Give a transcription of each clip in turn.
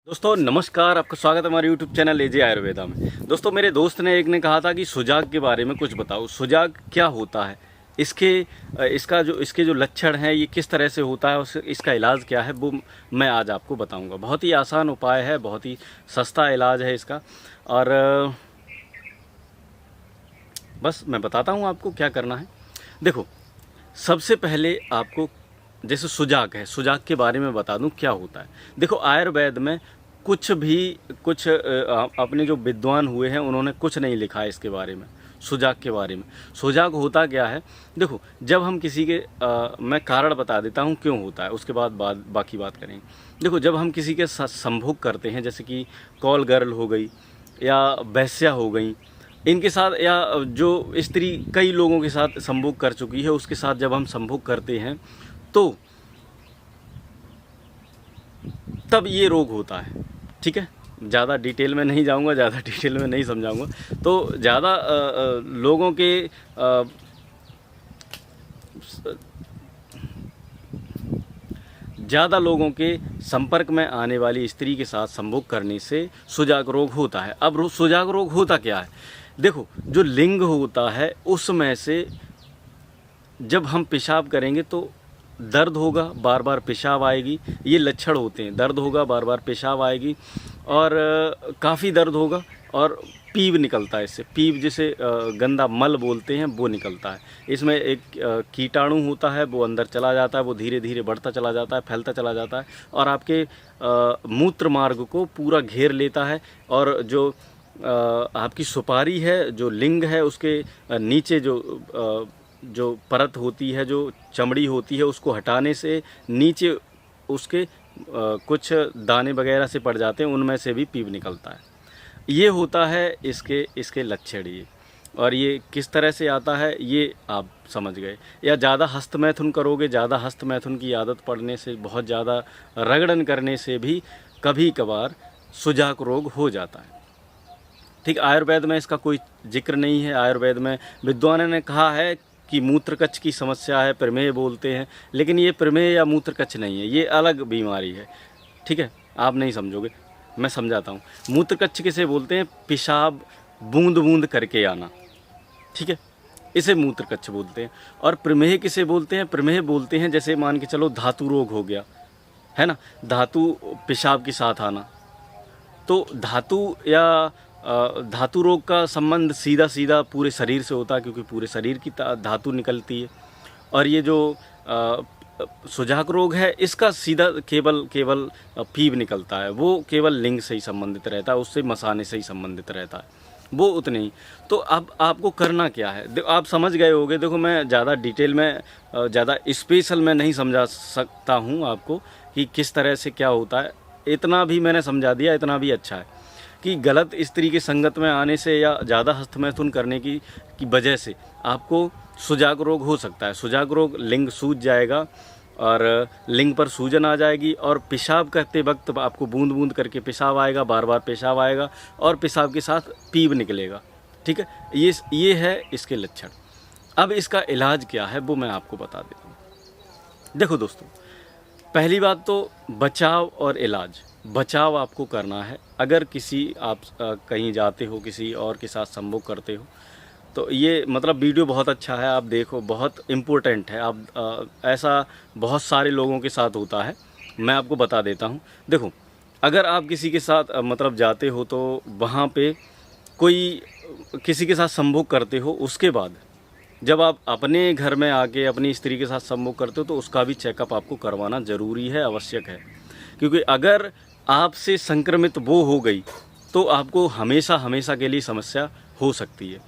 दोस्तों नमस्कार, आपका स्वागत है हमारे यूट्यूब चैनल एजे आयुर्वेदा में। दोस्तों मेरे दोस्त ने एक ने कहा था कि सुजाग के बारे में कुछ बताओ। सुजाग क्या होता है, इसके जो लक्षण हैं ये किस तरह से होता है, इसका इलाज क्या है, वो मैं आज आपको बताऊंगा। बहुत ही आसान उपाय है, बहुत ही सस्ता इलाज है इसका। और बस मैं बताता हूँ आपको क्या करना है। देखो, सबसे पहले आपको जैसे सुजाग है, सुजाग के बारे में बता दूं क्या होता है। देखो, आयुर्वेद में कुछ अपने जो विद्वान हुए हैं उन्होंने कुछ नहीं लिखा है इसके बारे में, सुजाग के बारे में। सुजाग होता क्या है, देखो, जब हम किसी के मैं कारण बता देता हूँ क्यों होता है, उसके बाद बाकी बात करेंगे। देखो, जब हम किसी के साथ संभोग करते हैं, जैसे कि कॉल गर्ल हो गई या वैश्या हो गई, इनके साथ, या जो स्त्री कई लोगों के साथ संभोग कर चुकी है उसके साथ जब हम संभोग करते हैं तो तब ये रोग होता है। ठीक है, ज़्यादा डिटेल में नहीं जाऊंगा, ज़्यादा डिटेल में नहीं समझाऊंगा। तो ज़्यादा लोगों के संपर्क में आने वाली स्त्री के साथ संभोग करने से सुजाग रोग होता है। अब सुजाग रोग होता क्या है, देखो, जो लिंग होता है उसमें से जब हम पेशाब करेंगे तो दर्द होगा, बार बार पेशाब आएगी, ये लक्षण होते हैं। दर्द होगा, बार बार पेशाब आएगी और काफ़ी दर्द होगा और पीव निकलता है इससे। पीव जिसे गंदा मल बोलते हैं वो निकलता है। इसमें एक कीटाणु होता है, वो अंदर चला जाता है, वो धीरे धीरे बढ़ता चला जाता है, फैलता चला जाता है और आपके मूत्र मार्ग को पूरा घेर लेता है। और जो आपकी सुपारी है, जो लिंग है, उसके नीचे जो परत होती है, जो चमड़ी होती है, उसको हटाने से नीचे उसके कुछ दाने वगैरह से पड़ जाते हैं, उनमें से भी पीप निकलता है। ये होता है इसके लक्षण ये। और ये किस तरह से आता है ये आप समझ गए। या ज़्यादा हस्तमैथुन करोगे, ज़्यादा हस्तमैथुन की आदत पड़ने से, बहुत ज़्यादा रगड़न करने से भी कभी कभार सुजाग रोग हो जाता है। ठीक, आयुर्वेद में इसका कोई जिक्र नहीं है। आयुर्वेद में विद्वानों ने कहा है कि मूत्रकच्छ की समस्या है, प्रमेह बोलते हैं, लेकिन ये प्रमेह या मूत्रकच्छ नहीं है, ये अलग बीमारी है। ठीक है, आप नहीं समझोगे, मैं समझाता हूँ। मूत्रकच्छ किसे बोलते हैं, पेशाब बूंद बूंद करके आना। ठीक है, इसे मूत्रकच्छ बोलते हैं। और प्रमेह किसे बोलते हैं, प्रमेह बोलते हैं जैसे मान के चलो धातु रोग हो गया है ना, धातु पेशाब के साथ आना। तो धातु रोग का संबंध सीधा सीधा पूरे शरीर से होता है, क्योंकि पूरे शरीर की धातु निकलती है। और ये जो सुजाग रोग है, इसका सीधा केवल पीप निकलता है, वो केवल लिंग से ही संबंधित रहता है, उससे मसाने से ही संबंधित रहता है, वो उतने ही। तो अब आपको करना क्या है, आप समझ गए होंगे। देखो, मैं ज़्यादा डिटेल में, ज़्यादा स्पेशल में नहीं समझा सकता हूँ आपको कि किस तरह से क्या होता है। इतना भी मैंने समझा दिया, इतना भी अच्छा है कि गलत स्त्री की संगत में आने से या ज़्यादा हस्तमैथुन करने की वजह से आपको सुजाग रोग हो सकता है। सुजाग रोग, लिंग सूज जाएगा और लिंग पर सूजन आ जाएगी और पेशाब करते वक्त आपको बूंद बूंद करके पेशाब आएगा, बार बार पेशाब आएगा और पेशाब के साथ पीप निकलेगा। ठीक है, ये है इसके लक्षण। अब इसका इलाज क्या है वो मैं आपको बता देता हूँ। देखो दोस्तों, पहली बात तो बचाव और इलाज। बचाव आपको करना है। अगर आप कहीं जाते हो, किसी और के साथ संभोग करते हो, तो ये मतलब वीडियो बहुत अच्छा है, आप देखो, बहुत इम्पोर्टेंट है। ऐसा बहुत सारे लोगों के साथ होता है, मैं आपको बता देता हूँ। देखो, अगर आप किसी के साथ मतलब जाते हो तो वहाँ पे किसी के साथ संभोग करते हो, उसके बाद जब आप अपने घर में आके अपनी स्त्री के साथ संभोग करते हो तो उसका भी चेकअप आपको करवाना ज़रूरी है, आवश्यक है। क्योंकि अगर आपसे संक्रमित वो हो गई तो आपको हमेशा हमेशा के लिए समस्या हो सकती है।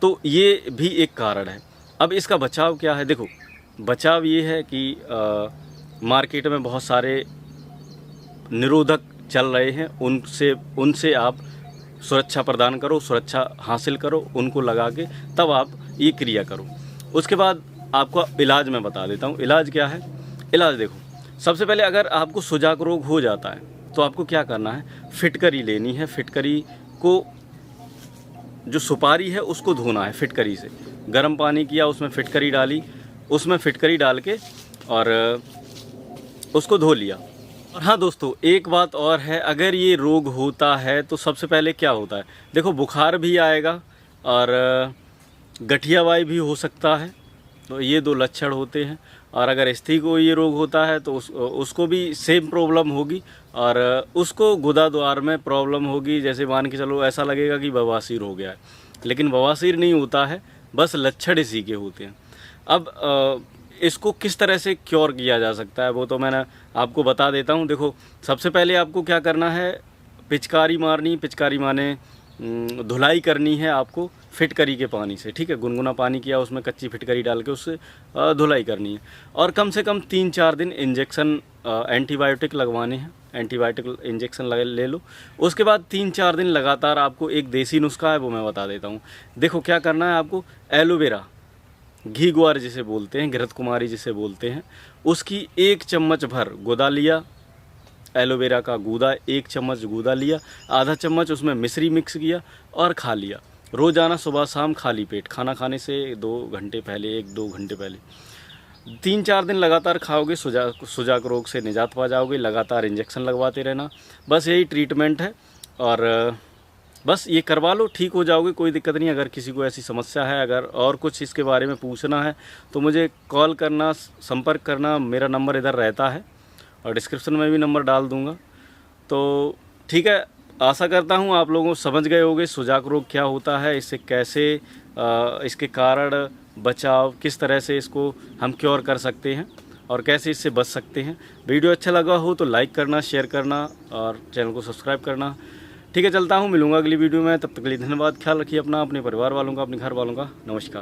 तो ये भी एक कारण है। अब इसका बचाव क्या है, देखो, बचाव ये है कि मार्केट में बहुत सारे निरोधक चल रहे हैं, उनसे आप सुरक्षा प्रदान करो, सुरक्षा हासिल करो, उनको लगा के तब आप ये क्रिया करो। उसके बाद आपको इलाज मैं बता देता हूँ। इलाज क्या है, इलाज देखो, सबसे पहले अगर आपको सुजाग रोग हो जाता है तो आपको क्या करना है, फिटकरी लेनी है। फिटकरी को, जो सुपारी है उसको धोना है फिटकरी से। गर्म पानी किया, उसमें फिटकरी डाली, उसमें फिटकरी डाल के और उसको धो लिया। और हाँ दोस्तों, एक बात और है, अगर ये रोग होता है तो सबसे पहले क्या होता है, देखो बुखार भी आएगा और गठिया वाई भी हो सकता है, तो ये दो लक्षण होते हैं। और अगर स्त्री को ये रोग होता है तो उसको भी सेम प्रॉब्लम होगी और उसको गुदा द्वार में प्रॉब्लम होगी। जैसे मान के चलो ऐसा लगेगा कि बवासीर हो गया है, लेकिन बवासीर नहीं होता है, बस लक्षण इसी के होते हैं। अब इसको किस तरह से क्योर किया जा सकता है वो तो मैंने आपको बता देता हूँ। देखो सबसे पहले आपको क्या करना है, पिचकारी मारनी, पिचकारी माने धुलाई करनी है आपको फिटकरी के पानी से, ठीक है। गुनगुना पानी किया, उसमें कच्ची फिटकरी डाल के उससे धुलाई करनी है। और कम से कम 3-4 दिन इंजेक्शन एंटीबायोटिक लगवाने हैं, एंटीबायोटिक इंजेक्शन ले लो। उसके बाद 3-4 दिन लगातार आपको एक देसी नुस्खा है वो मैं बता देता हूँ। देखो क्या करना है आपको, एलोवेरा, घी ग्वार जिसे बोलते हैं, घृत कुमारी जिसे बोलते हैं, उसकी 1 चम्मच भर गुदा लिया, एलोवेरा का गूदा 1 चम्मच गूदा लिया, आधा चम्मच उसमें मिश्री मिक्स किया और खा लिया। रोज़ाना सुबह शाम खाली पेट, खाना खाने से 2 घंटे पहले, 1-2 घंटे पहले 3-4 दिन लगातार खाओगे, सुजाक रोग से निजात पा जाओगे। लगातार इंजेक्शन लगवाते रहना, बस यही ट्रीटमेंट है और बस ये करवा लो, ठीक हो जाओगे, कोई दिक्कत नहीं। अगर किसी को ऐसी समस्या है, अगर और कुछ इसके बारे में पूछना है तो मुझे कॉल करना, संपर्क करना, मेरा नंबर इधर रहता है और डिस्क्रिप्शन में भी नंबर डाल दूंगा। तो ठीक है, आशा करता हूँ आप लोगों समझ गए होंगे सुजाक रोग क्या होता है, इससे कैसे इसके कारण, बचाव, किस तरह से इसको हम क्योर कर सकते हैं और कैसे इससे बच सकते हैं। वीडियो अच्छा लगा हो तो लाइक करना, शेयर करना और चैनल को सब्सक्राइब करना। ठीक है, चलता हूँ, मिलूंगा अगली वीडियो में। तब तक के लिए धन्यवाद। ख्याल रखिए अपना, अपने परिवार वालों का, अपने घर वालों का। नमस्कार।